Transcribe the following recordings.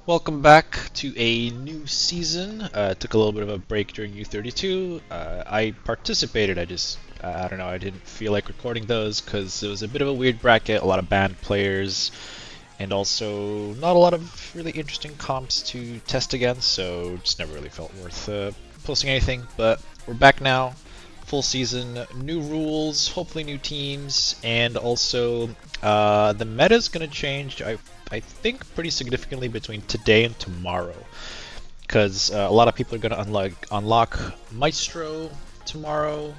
Welcome back to a new season. Took a little bit of a break during U32. I participated. I don't know. I didn't feel like recording those because it was a bit of a weird bracket. A lot of banned players, and also not a lot of really interesting comps to test against. So just never really felt worth posting anything. But we're back now. Full season, new rules, hopefully new teams, and also the meta is going to change. I think pretty significantly between today and tomorrow, because a lot of people are going to unlock Maestro tomorrow.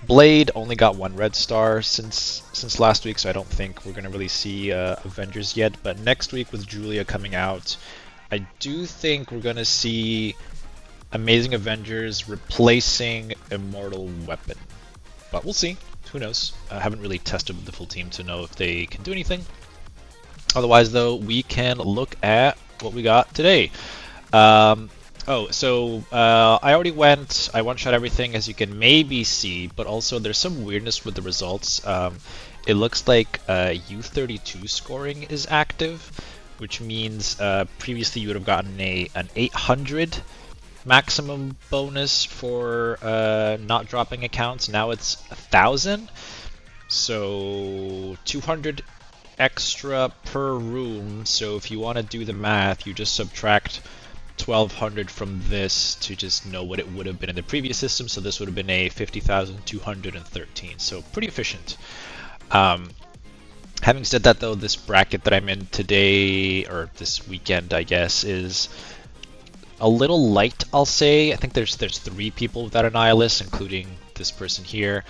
Blade only got one red star since last week, so I don't think we're going to really see Avengers yet. But next week with Julia coming out, I do think we're going to see Amazing Avengers replacing Immortal Weapon. But we'll see. Who knows? I haven't really tested with the full team to know if they can do anything. Otherwise, though, we can look at what we got today. I already I one-shot everything, as you can maybe see, but also there's some weirdness with the results. It looks like U32 scoring is active, which means previously you would have gotten an 800 maximum bonus for not dropping accounts. Now it's 1,000, so 200 extra per room. So if you want to do the math, you just subtract 1,200 from this to just know what it would have been in the previous system. So this would have been a 50,213. So pretty efficient. Having said that, though, this bracket that I'm in today, or this weekend, I guess, is a little light, I'll say. I think there's 3 people without an Nihilist, including this person here.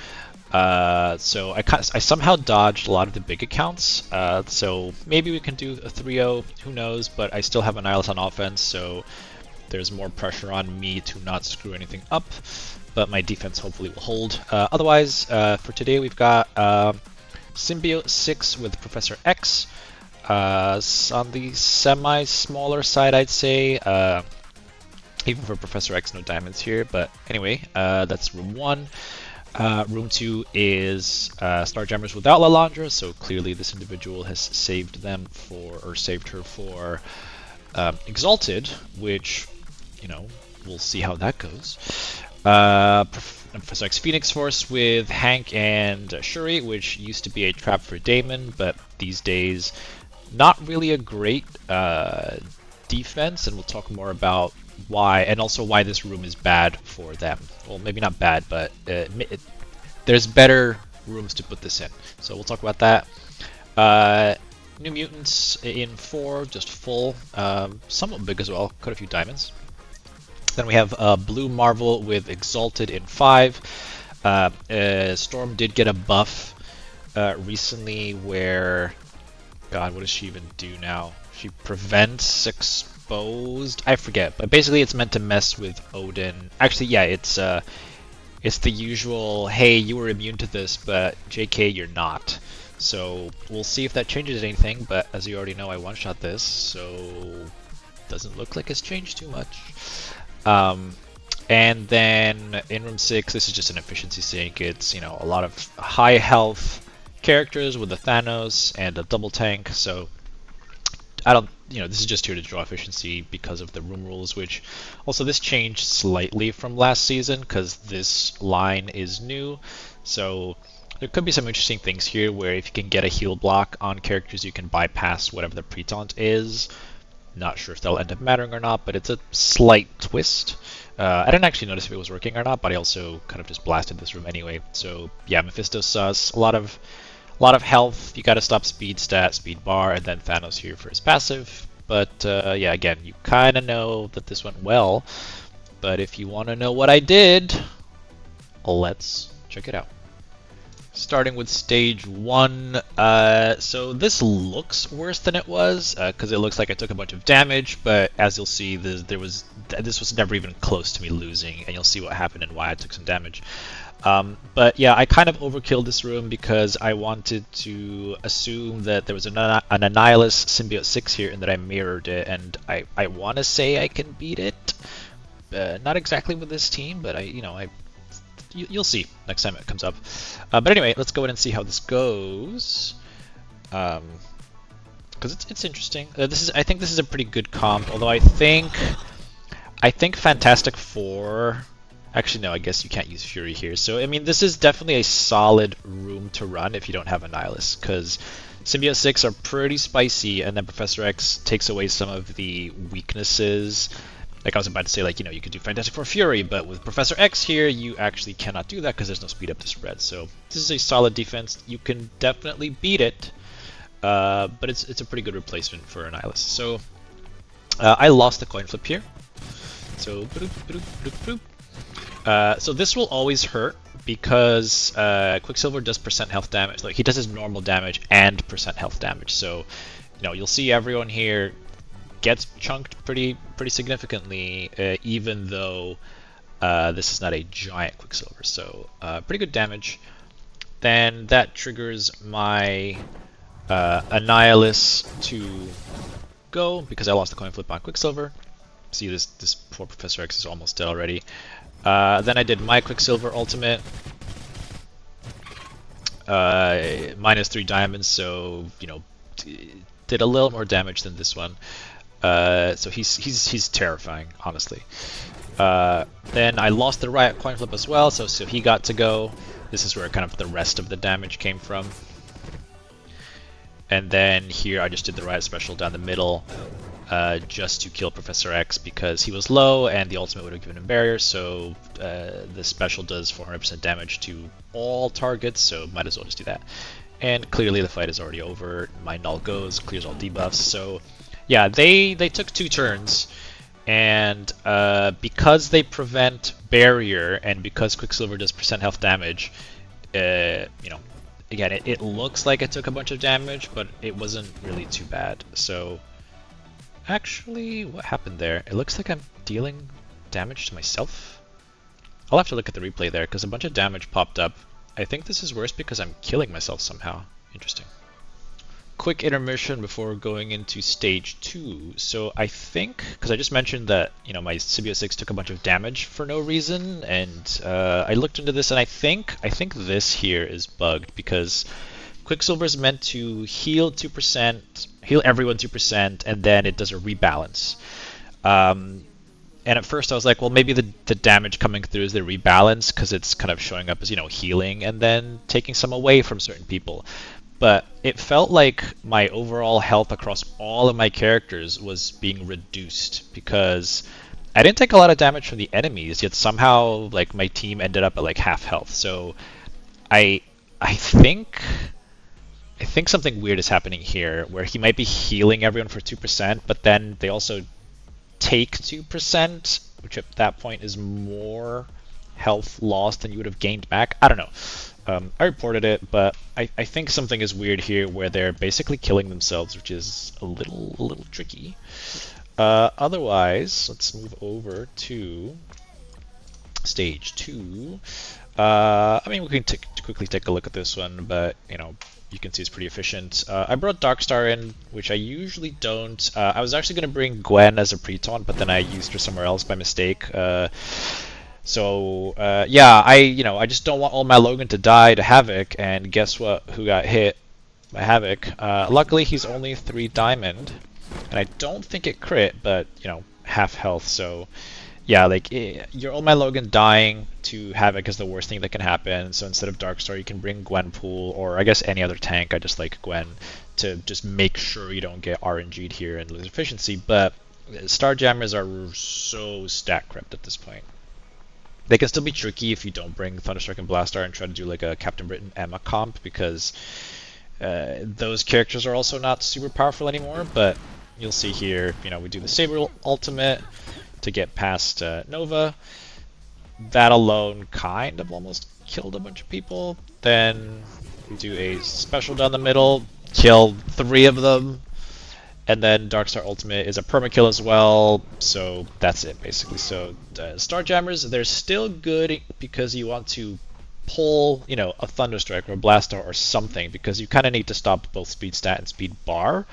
So I somehow dodged a lot of the big accounts. So maybe we can do a 3-0, who knows, but I still have an Nihilist on offense, so there's more pressure on me to not screw anything up, but my defense hopefully will hold. Otherwise, for today we've got Symbiote 6 with Professor X. On the semi-smaller side, I'd say. Even for Professor X, no diamonds here, but anyway, that's room 1. Room 2 is Starjammers without Lalandra, so clearly this individual has saved them or saved her for Exalted, which, you know, we'll see how that goes. Professor X Phoenix Force with Hank and Shuri, which used to be a trap for Damon, but these days not really a great defense, and we'll talk more about why, and also why this room is bad for them. Well, maybe not bad, but there's better rooms to put this in. So we'll talk about that. New Mutants in 4, just full, somewhat big as well, quite a few diamonds. Then we have Blue Marvel with Exalted in 5. Storm did get a buff recently where, God, what does she even do now? She prevents exposed. I forget, but basically it's meant to mess with Odin. Actually, yeah, it's the usual, hey, you were immune to this, but JK, you're not. So we'll see if that changes anything, but as you already know, I one-shot this, so doesn't look like it's changed too much. And then in room 6, this is just an efficiency sink. It's, you know, a lot of high health characters with a Thanos and a double tank, so this is just here to draw efficiency because of the room rules, which also this changed slightly from last season because this line is new. So there could be some interesting things here where if you can get a heal block on characters, you can bypass whatever the pre-taunt is. Not sure if that'll end up mattering or not, but it's a slight twist. I didn't actually notice if it was working or not, but I also kind of just blasted this room anyway. So yeah, Mephisto sus, a lot of health. You gotta stop speed stat, speed bar, and then Thanos here for his passive. But yeah, again, you kind of know that this went well. But if you want to know what I did, let's check it out. Starting with stage 1, so this looks worse than it was, because it looks like I took a bunch of damage, but as you'll see, this was never even close to me losing, and you'll see what happened and why I took some damage. But yeah, I kind of overkilled this room because I wanted to assume that there was an Annihilus Symbiote 6 here and that I mirrored it, and I want to say I can beat it. Not exactly with this team, but you'll see next time it comes up. But anyway, let's go in and see how this goes. because it's interesting. I think this is a pretty good comp. Although I think Fantastic Four. Actually, no. I guess you can't use Fury here. So I mean, this is definitely a solid room to run if you don't have a Nihilus, because Symbiote 6 are pretty spicy, and then Professor X takes away some of the weaknesses. Like I was about to say, like, you know, you could do Fantastic Four Fury, but with Professor X here, you actually cannot do that because there's no speed up to spread. So this is a solid defense. You can definitely beat it, but it's a pretty good replacement for an Nihilus. So I lost the coin flip here. So so this will always hurt because Quicksilver does percent health damage. Like he does his normal damage and percent health damage. So you know you'll see everyone here gets chunked pretty significantly, even though this is not a giant Quicksilver. So pretty good damage. Then that triggers my Annihilus to go because I lost the coin flip on Quicksilver. See, this poor Professor X is almost dead already. Then I did my Quicksilver ultimate. -3 diamonds, so you know, did a little more damage than this one. So he's terrifying, honestly. Then I lost the Riot coin flip as well, so he got to go. This is where kind of the rest of the damage came from. And then here I just did the Riot special down the middle, just to kill Professor X because he was low and the ultimate would have given him barrier. So the special does 400% damage to all targets, so might as well just do that. And clearly the fight is already over. My null goes, clears all debuffs. So yeah, they took 2 turns, and because they prevent barrier and because Quicksilver does percent health damage, you know, again, it looks like it took a bunch of damage, but it wasn't really too bad. So actually, what happened there? It looks like I'm dealing damage to myself. I'll have to look at the replay there because a bunch of damage popped up. I think this is worse because I'm killing myself somehow. Interesting. Quick intermission before going into stage 2. So I think, because I just mentioned that, you know, my Symbiote 6 took a bunch of damage for no reason, and I looked into this, and I think this here is bugged because Quicksilver is meant to heal 2%, heal everyone 2%, and then it does a rebalance. And at first I was like, well, maybe the damage coming through is the rebalance because it's kind of showing up as, you know, healing and then taking some away from certain people. But it felt like my overall health across all of my characters was being reduced because I didn't take a lot of damage from the enemies, yet somehow like my team ended up at like half health. So I think something weird is happening here where he might be healing everyone for 2%, but then they also take 2%, which at that point is more health lost than you would have gained back. I don't know. I reported it, but I think something is weird here where they're basically killing themselves, which is a little tricky. Otherwise, let's move over to stage 2. I mean, we can quickly take a look at this one, but you know, you can see it's pretty efficient. I brought Darkstar in, which I usually don't. I was actually going to bring Gwen as a pre-taunt, but then I used her somewhere else by mistake. So yeah, I just don't want all my Logan to die to Havoc, and guess what? Who got hit by Havoc? Luckily, he's only 3 diamond, and I don't think it crit, but you know, half health. So yeah, like your All My Logan dying to Havoc is the worst thing that can happen. So instead of Darkstar, you can bring Gwenpool, or I guess any other tank. I just like Gwen to just make sure you don't get RNG'd here and lose efficiency. But Starjammers are so stat crept at this point. They can still be tricky if you don't bring Thunderstruck and Blastar and try to do like a Captain Britain Emma comp, because those characters are also not super powerful anymore. But you'll see here, you know, we do the Saber ultimate to get past Nova. That alone kind of almost killed a bunch of people. Then we do a special down the middle, kill 3 of them. And then Darkstar Ultimate is a permakill as well, so that's it basically. So Starjammers, they're still good because you want to pull, you know, a Thunderstrike or a Blastar or something, because you kind of need to stop both speed stat and speed bar.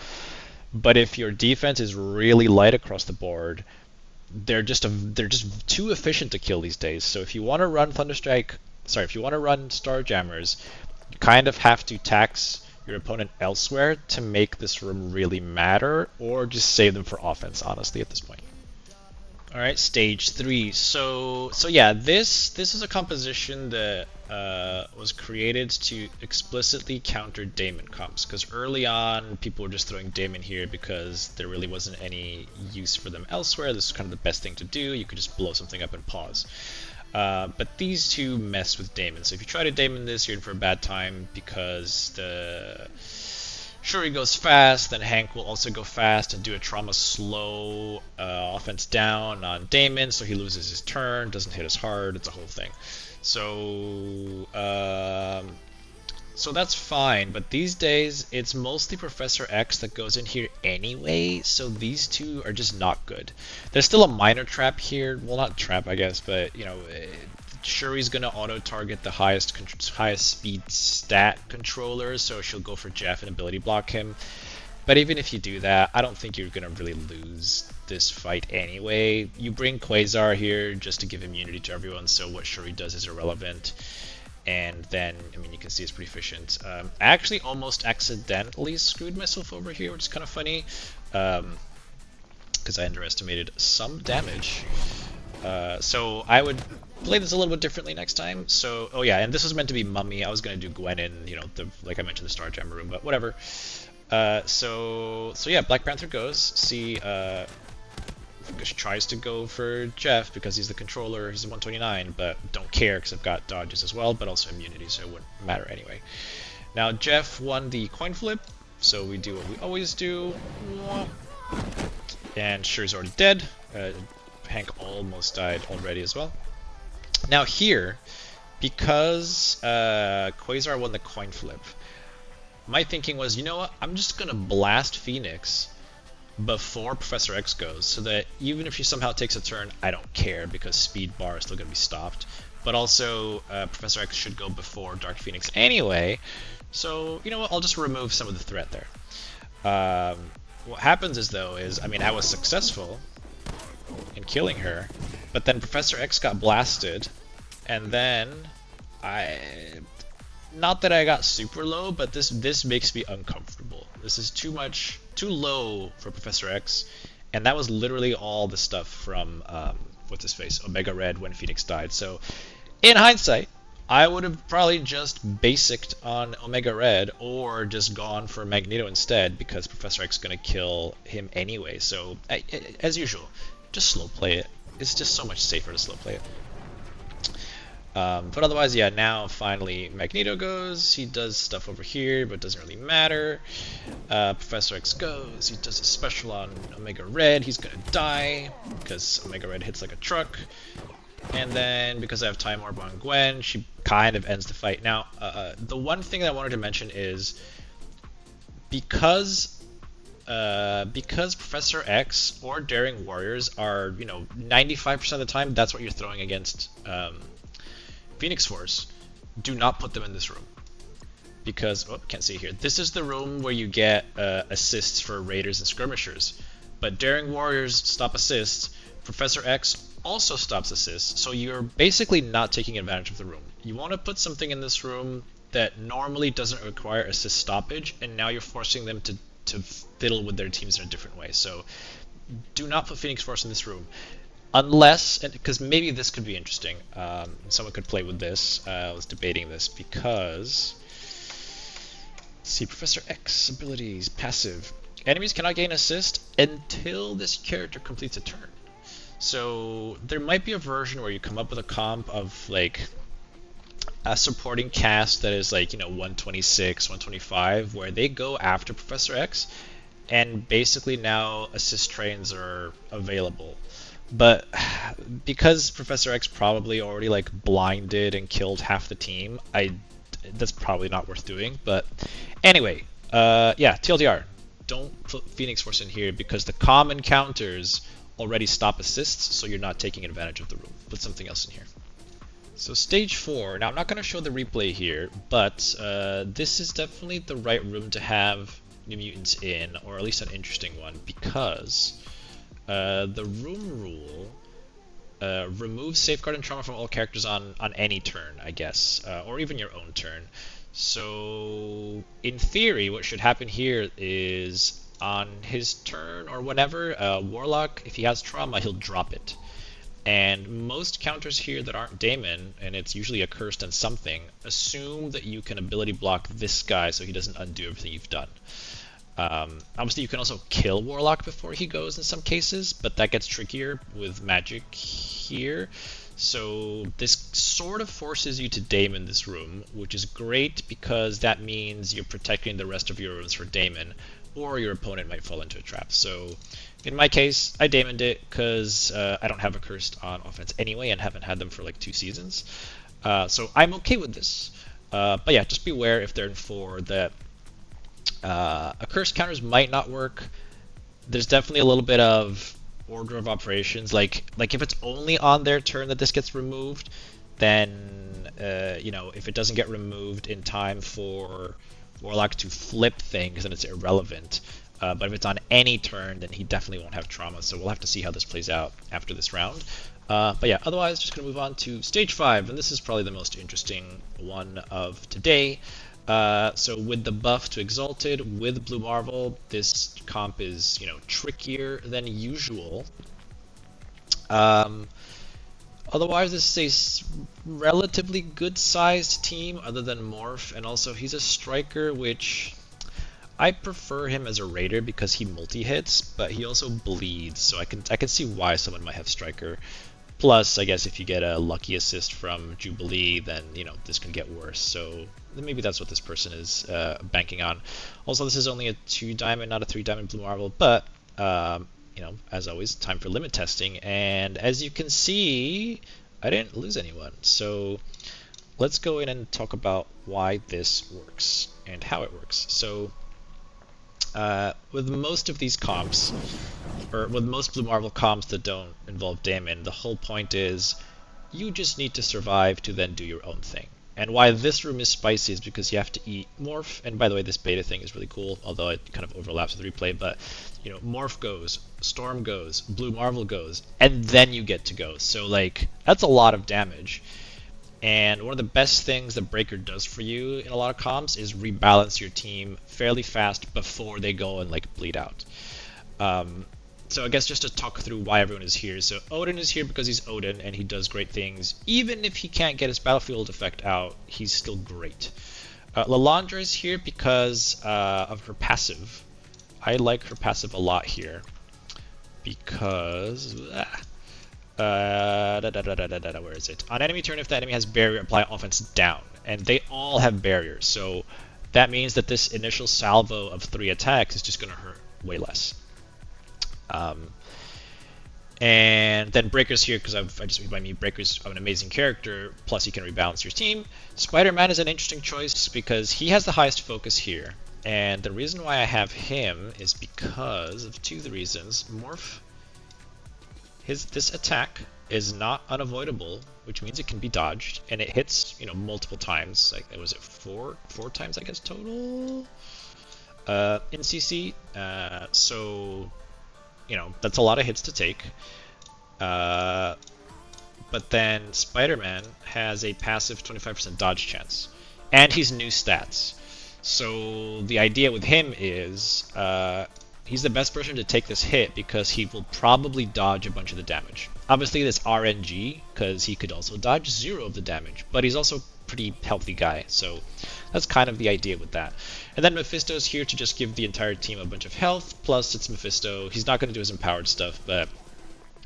But if your defense is really light across the board, they're just too efficient to kill these days. So if you want to run if you want to run Starjammers, you kind of have to tax your opponent elsewhere to make this room really matter, or just save them for offense, honestly, at this point. All right, stage 3. So yeah, this is a composition that was created to explicitly counter Daemon comps. Because early on, people were just throwing Daemon here because there really wasn't any use for them elsewhere. This is kind of the best thing to do. You could just blow something up and pause. But these two mess with Daemon. So if you try to Daemon this, you're in for a bad time because the Shuri goes fast, then Hank will also go fast and do a trauma slow offense down on Daemon, so he loses his turn, doesn't hit as hard, it's a whole thing. So that's fine, but these days it's mostly Professor X that goes in here anyway, so these two are just not good. There's still a minor trap here, well not trap I guess, but you know, Shuri's gonna auto-target the highest speed stat controller, so she'll go for Jeff and ability block him. But even if you do that, I don't think you're gonna really lose this fight anyway. You bring Quasar here just to give immunity to everyone, so what Shuri does is irrelevant. And then, I mean, you can see it's pretty efficient. I actually almost accidentally screwed myself over here, which is kind of funny, because I underestimated some damage. So I would play this a little bit differently next time. So, oh yeah, and this was meant to be Mummy. I was gonna do Gwen in, you know, like I mentioned, the Starjammer room, but whatever. So yeah, Black Panther goes. See, tries to go for Jeff because he's the controller. He's 129, but don't care because I've got dodges as well, but also immunity, so it wouldn't matter anyway. Now Jeff won the coin flip, so we do what we always do. And Shuri's already dead. Hank almost died already as well. Now here, because Quasar won the coin flip, my thinking was, you know what, I'm just gonna blast Phoenix before Professor X goes, so that even if she somehow takes a turn, I don't care because speed bar is still gonna be stopped. But also, Professor X should go before Dark Phoenix anyway, so you know what, I'll just remove some of the threat there. What happens is though, I mean, I was successful in killing her, but then Professor X got blasted, and then not that I got super low, but this makes me uncomfortable. This is too low for Professor X, and that was literally all the stuff from what's his face, Omega Red, when Phoenix died. So in hindsight, I would have probably just basicked on Omega Red or just gone for Magneto instead, because Professor X is gonna kill him anyway. So as usual, just slow play it. It's just so much safer to slow play it. But otherwise, yeah, now finally Magneto goes. He does stuff over here, but it doesn't really matter. Professor X goes. He does a special on Omega Red. He's gonna die because Omega Red hits like a truck. And then because I have Time Orb on Gwen, she kind of ends the fight. Now, the one thing that I wanted to mention is because Professor X or Daring Warriors are, you know, 95% of the time, that's what you're throwing against Phoenix Force, do not put them in this room. Because, oh, can't see here. This is the room where you get assists for Raiders and Skirmishers. But Daring Warriors stop assists. Professor X also stops assists. So you're basically not taking advantage of the room. You want to put something in this room that normally doesn't require assist stoppage, and now you're forcing them to fiddle with their teams in a different way. So do not put Phoenix Force in this room. Unless, because maybe this could be interesting. Someone could play with this. I was debating this because, let's see, Professor X abilities, passive. Enemies cannot gain assist until this character completes a turn. So there might be a version where you come up with a comp of like a supporting cast that is like, you know, 126, 125, where they go after Professor X, and basically now assist trains are available. But because Professor X probably already like blinded and killed half the team, that's probably not worth doing. But anyway, yeah, TLDR, don't put Phoenix Force in here because the common counters already stop assists, so you're not taking advantage of the room. Put something else in here. So stage 4, now I'm not going to show the replay here, but this is definitely the right room to have New Mutants in, or at least an interesting one, because the room rule removes Safeguard and Trauma from all characters on any turn, I guess, or even your own turn. So, in theory, what should happen here is on his turn or whenever, Warlock, if he has trauma, he'll drop it. And most counters here that aren't Daemon, and it's usually a cursed and something, assume that you can ability block this guy so he doesn't undo everything you've done. Obviously, you can also kill Warlock before he goes in some cases, but that gets trickier with magic here. So this sort of forces you to Daemon this room, which is great because that means you're protecting the rest of your rooms for Daemon, or your opponent might fall into a trap. So in my case, I Daemoned it because I don't have a cursed on offense anyway and haven't had them for like 2 seasons. So I'm okay with this. But yeah, just beware if they're in 4 that a curse counters might not work. There's definitely a little bit of order of operations. Like if it's only on their turn that this gets removed, then if it doesn't get removed in time for Warlock to flip things, then it's irrelevant. But if it's on any turn, then he definitely won't have trauma. So we'll have to see how this plays out after this round. But yeah, otherwise, just gonna move on to stage 5, and this is probably the most interesting one of today. So with the buff to Exalted, with Blue Marvel, this comp is, trickier than usual. Otherwise, this is a relatively good-sized team, other than Morph, and also he's a striker, which I prefer him as a raider because he multi-hits, but he also bleeds, so I can see why someone might have striker. Plus, I guess if you get a lucky assist from Jubilee, then, this can get worse. So maybe that's what this person is banking on. Also, this is only a 2 diamond, not a 3 diamond Blue Marvel, but, as always, time for limit testing. And as you can see, I didn't lose anyone. So let's go in and talk about why this works and how it works. So with most of these comps, or with most Blue Marvel comps that don't involve Daemon, the whole point is you just need to survive to then do your own thing. And why this room is spicy is because you have to eat Morph, and by the way, this beta thing is really cool, although it kind of overlaps with replay, but, Morph goes, Storm goes, Blue Marvel goes, and then you get to go. So, that's a lot of damage. And one of the best things that Breaker does for you in a lot of comps is rebalance your team fairly fast before they go and bleed out. So I guess just to talk through why everyone is here. So Odin is here because he's Odin and he does great things. Even if he can't get his battlefield effect out, he's still great. Lalandra is here because of her passive. I like her passive a lot here because where is it? On enemy turn, if the enemy has barrier, apply offense down, and they all have barriers. So that means that this initial salvo of 3 attacks is just going to hurt way less. And then Breaker's here because I just by me Breaker's an amazing character. Plus he can rebalance your team. Spider-Man is an interesting choice because he has the highest focus here, and the reason why I have him is because of 2 reasons. Morph. This attack is not unavoidable, which means it can be dodged, and it hits, multiple times. Was it four times, I guess, total in CC? So, that's a lot of hits to take. But then Spider-Man has a passive 25% dodge chance, and he's new stats. So the idea with him is he's the best person to take this hit because he will probably dodge a bunch of the damage. Obviously, this RNG because he could also dodge 0 of the damage, but he's also a pretty healthy guy, so that's kind of the idea with that. And then Mephisto's here to just give the entire team a bunch of health, plus it's Mephisto. He's not going to do his empowered stuff, but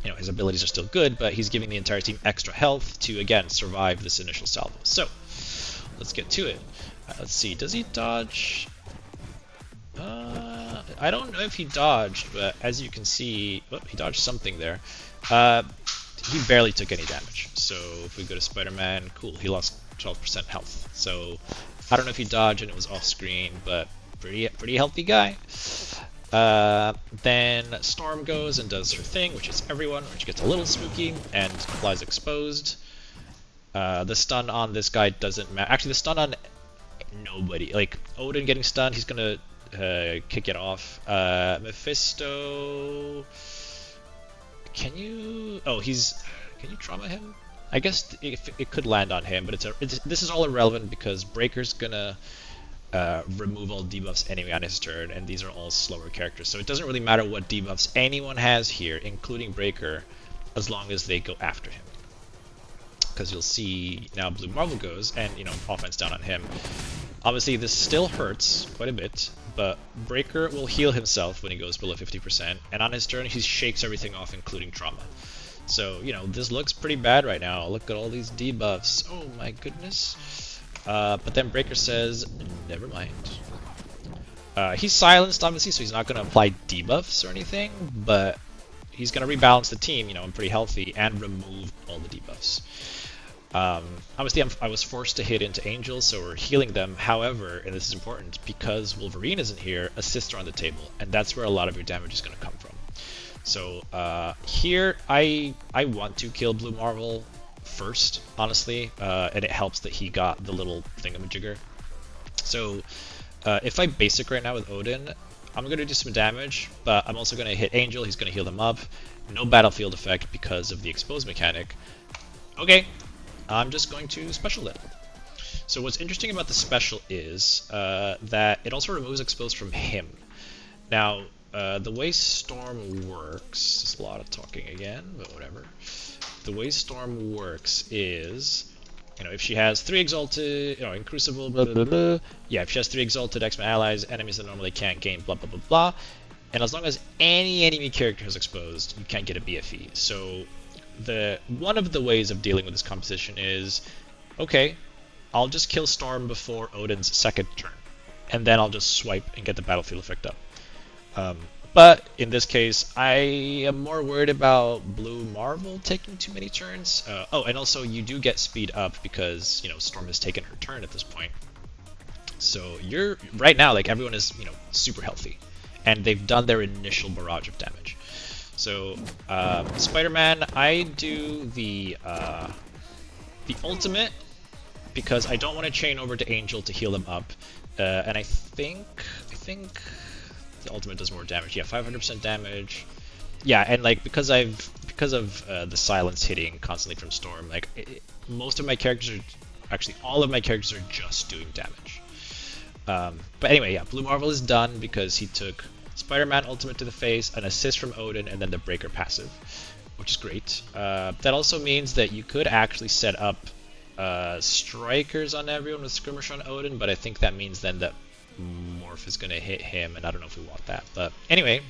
his abilities are still good, but he's giving the entire team extra health to, again, survive this initial salvo. So, let's get to it. Let's see, does he dodge? I don't know if he dodged, but as you can see, he dodged something there. He barely took any damage. So if we go to Spider-Man, cool, he lost 12% health. So I don't know if he dodged and it was off screen, but pretty healthy guy. Then Storm goes and does her thing, which is everyone, which gets a little spooky, and flies exposed. The stun on this guy doesn't matter. Actually, the stun on nobody. Odin getting stunned, he's gonna kick it off. Mephisto, can you? Oh, can you trauma him? I guess if it could land on him, but this is all irrelevant because Breaker's gonna remove all debuffs anyway on his turn, and these are all slower characters. So it doesn't really matter what debuffs anyone has here, including Breaker, as long as they go after him. Because you'll see now Blue Marvel goes, and offense down on him. Obviously this still hurts quite a bit, but Breaker will heal himself when he goes below 50%, and on his turn he shakes everything off, including trauma. So, this looks pretty bad right now. Look at all these debuffs. Oh my goodness. But then Breaker says, never mind. He's silenced, obviously, so he's not going to apply debuffs or anything, but he's going to rebalance the team, I'm pretty healthy, and remove all the debuffs. Obviously, I was forced to hit into Angels, so we're healing them. However, and this is important, because Wolverine isn't here, assists are on the table, and that's where a lot of your damage is going to come from. So here, I want to kill Blue Marvel first, honestly, and it helps that he got the little thingamajigger. So if I basic right now with Odin, I'm going to do some damage, but I'm also going to hit Angel. He's going to heal them up. No battlefield effect because of the expose mechanic. Okay, I'm just going to special it. So what's interesting about the special is that it also removes expose from him. Now, the way Storm works, there's a lot of talking again, but whatever. The way Storm works is, if she has 3 Exalted, in Crucible, blah, blah, blah, blah. Yeah, if she has 3 Exalted X-Men allies, enemies that normally can't gain, blah, blah, blah, blah. And as long as any enemy character is exposed, you can't get a BFE. So one of the ways of dealing with this composition is, okay, I'll just kill Storm before Odin's second turn, and then I'll just swipe and get the battlefield effect up. But in this case, I am more worried about Blue Marvel taking too many turns. Oh, and also you do get speed up because, Storm has taken her turn at this point. So right now, like, everyone is, super healthy, and they've done their initial barrage of damage. So Spider-Man, I do the ultimate because I don't want to chain over to Angel to heal them up, and I think the ultimate does more damage. Yeah, 500% damage. Yeah, and like because of the silence hitting constantly from Storm, like most of my characters are actually all of my characters are just doing damage. But anyway, yeah, Blue Marvel is done because he took Spider-Man ultimate to the face, an assist from Odin, and then the Breaker passive, which is great. That also means that you could actually set up strikers on everyone with Skirmish on Odin, but I think that means then that Morph is going to hit him, and I don't know if we want that. But anyway,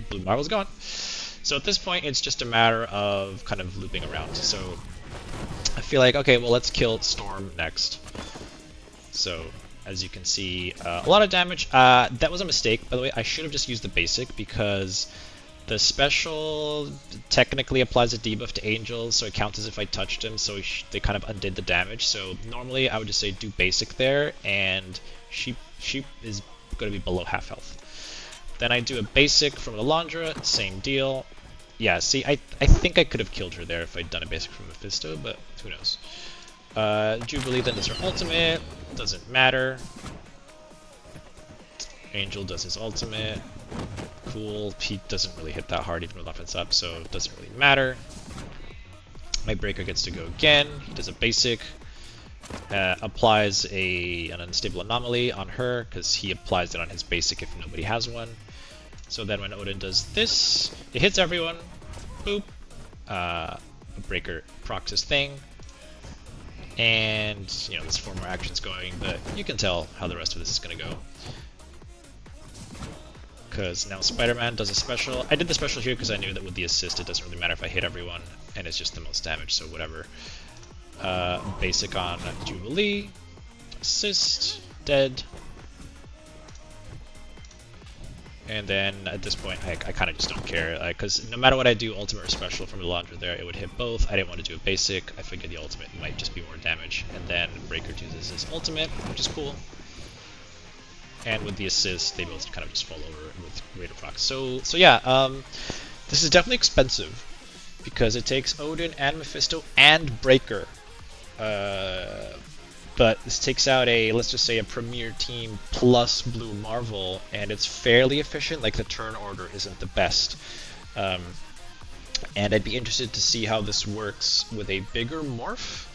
Blue Marvel's gone. So at this point, it's just a matter of kind of looping around. So I feel like, okay, well, let's kill Storm next. So as you can see, a lot of damage. That was a mistake, by the way. I should have just used the basic because the special technically applies a debuff to Angel, so it counts as if I touched him, so they kind of undid the damage. So normally I would just say do basic there, and she is going to be below half health. Then I do a basic from Alondra, same deal. Yeah, see, I think I could have killed her there if I'd done a basic from Mephisto, but who knows. Jubilee then does her ultimate, doesn't matter. Angel does his ultimate. Cool, he doesn't really hit that hard even with offense up, so it doesn't really matter. My Breaker gets to go again, he does a basic. Applies an unstable anomaly on her because he applies it on his basic if nobody has one. So then when Odin does this, it hits everyone. Boop. Breaker procs his thing. And, there's 4 more actions going, but you can tell how the rest of this is going to go. Because now Spider-Man does a special. I did the special here because I knew that with the assist it doesn't really matter if I hit everyone, and it's just the most damage, so whatever. Basic on Jubilee, assist, dead. And then at this point, I kind of just don't care, because no matter what I do, ultimate or special from the launcher there, it would hit both. I didn't want to do a basic. I figured the ultimate might just be more damage. And then Breaker uses his ultimate, which is cool. And with the assist, they both kind of just fall over with greater procs. So yeah, this is definitely expensive because it takes Odin and Mephisto and Breaker. But this takes out let's just say a premier team plus Blue Marvel, and it's fairly efficient. Like, the turn order isn't the best. and I'd be interested to see how this works with a bigger morph,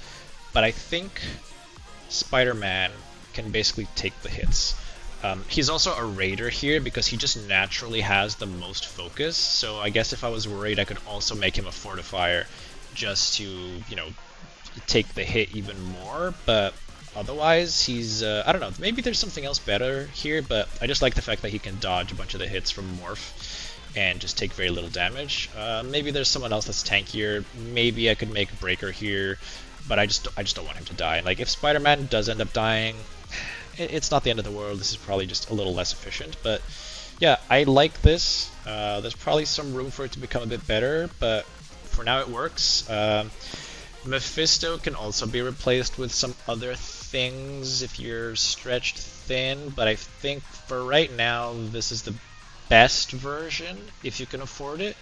but I think Spider-Man can basically take the hits. He's also a raider here because he just naturally has the most focus, so I guess if I was worried I could also make him a fortifier just to, you know, take the hit even more, but otherwise he's, I don't know, maybe there's something else better here, but I just like the fact that he can dodge a bunch of the hits from Morph and just take very little damage. Maybe there's someone else that's tankier, maybe I could make Breaker here, but I just don't want him to die. And like, if Spider-Man does end up dying, it's not the end of the world. This is probably just a little less efficient, but yeah, I like this. There's probably some room for it to become a bit better, but for now it works. Mephisto can also be replaced with some other things if you're stretched thin, but I think for right now this is the best version if you can afford it.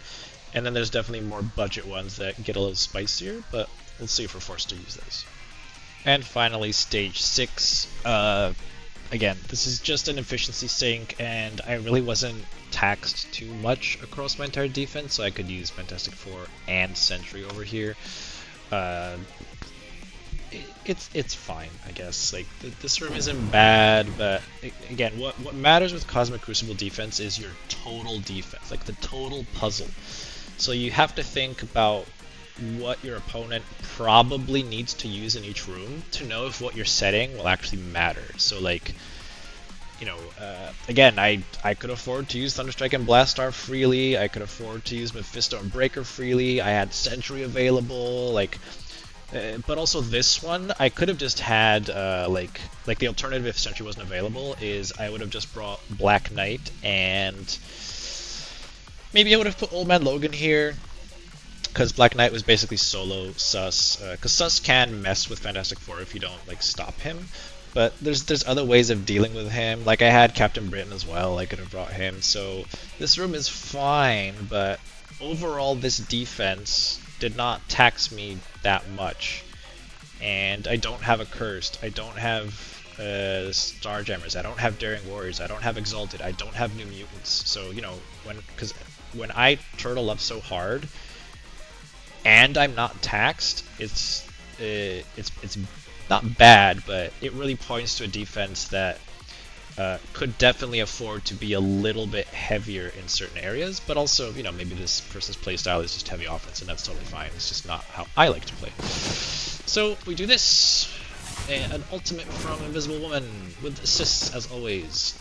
And then there's definitely more budget ones that get a little spicier, but we'll see if we're forced to use those. And finally, stage 6. Again, this is just an efficiency sink, and I really wasn't taxed too much across my entire defense, so I could use Fantastic Four and Sentry over here. It's fine, I guess. Like, this room isn't bad, but again, what matters with Cosmic Crucible defense is your total defense, like the total puzzle. So you have to think about what your opponent probably needs to use in each room to know if what you're setting will actually matter. So like, you know, again, I could afford to use Thunderstrike and Blastar freely, I could afford to use Mephisto and Breaker freely, I had Sentry available, like, but also this one, I could have just had, like the alternative if Sentry wasn't available is I would have just brought Black Knight, and maybe I would have put Old Man Logan here, because Black Knight was basically solo Sus, because Sus can mess with Fantastic Four if you don't like stop him, but there's other ways of dealing with him. Like, I had Captain Britain as well, I could have brought him, so this room is fine, but overall this defense did not tax me that much, and I don't have a Cursed, I don't have Starjammers, I don't have Daring Warriors, I don't have Exalted, I don't have New Mutants, so, you know, when I turtle up so hard, and I'm not taxed, it's not bad, but it really points to a defense that could definitely afford to be a little bit heavier in certain areas, but also, you know, maybe this person's playstyle is just heavy offense, and that's totally fine. It's just not how I like to play. So we do this, an ultimate from Invisible Woman with assists as always.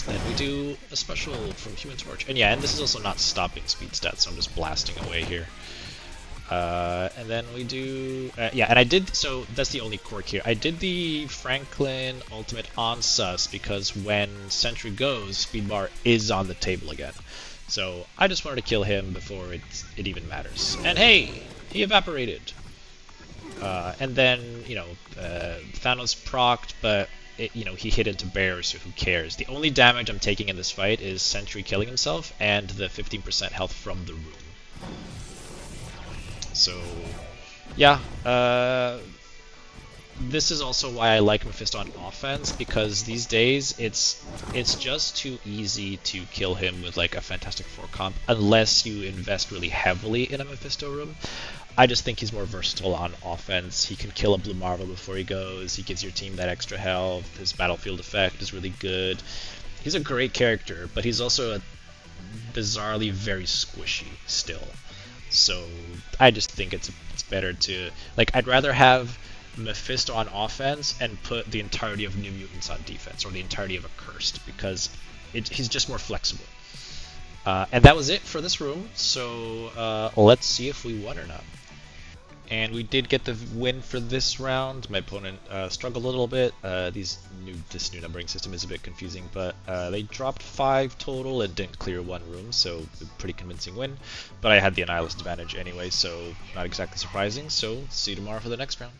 And we do a special from Human Torch. And yeah, and this is also not stopping speed stats, so I'm just blasting away here. And then we do... yeah, and I did... So that's the only quirk here. I did the Franklin Ultimate on Sus because when Sentry goes, speed bar is on the table again. So I just wanted to kill him before it even matters. And hey! He evaporated! And then, you know, Thanos procced, but... you know, he hit into bears, so who cares? The only damage I'm taking in this fight is Sentry killing himself and the 15% health from the room. So, yeah, this is also why I like Mephisto on offense, because these days it's just too easy to kill him with like a Fantastic Four comp, unless you invest really heavily in a Mephisto room. I just think he's more versatile on offense. He can kill a Blue Marvel before he goes, he gives your team that extra health, his battlefield effect is really good. He's a great character, but he's also a bizarrely very squishy still. So I just think it's better to, like, I'd rather have Mephisto on offense and put the entirety of New Mutants on defense, or the entirety of a Cursed, because he's just more flexible. And that was it for this room, so let's see if we won or not. And we did get the win for this round. My opponent struggled a little bit. This new numbering system is a bit confusing, but they dropped 5 total and didn't clear 1 room, so a pretty convincing win. But I had the Annihilist advantage anyway, so not exactly surprising. So see you tomorrow for the next round.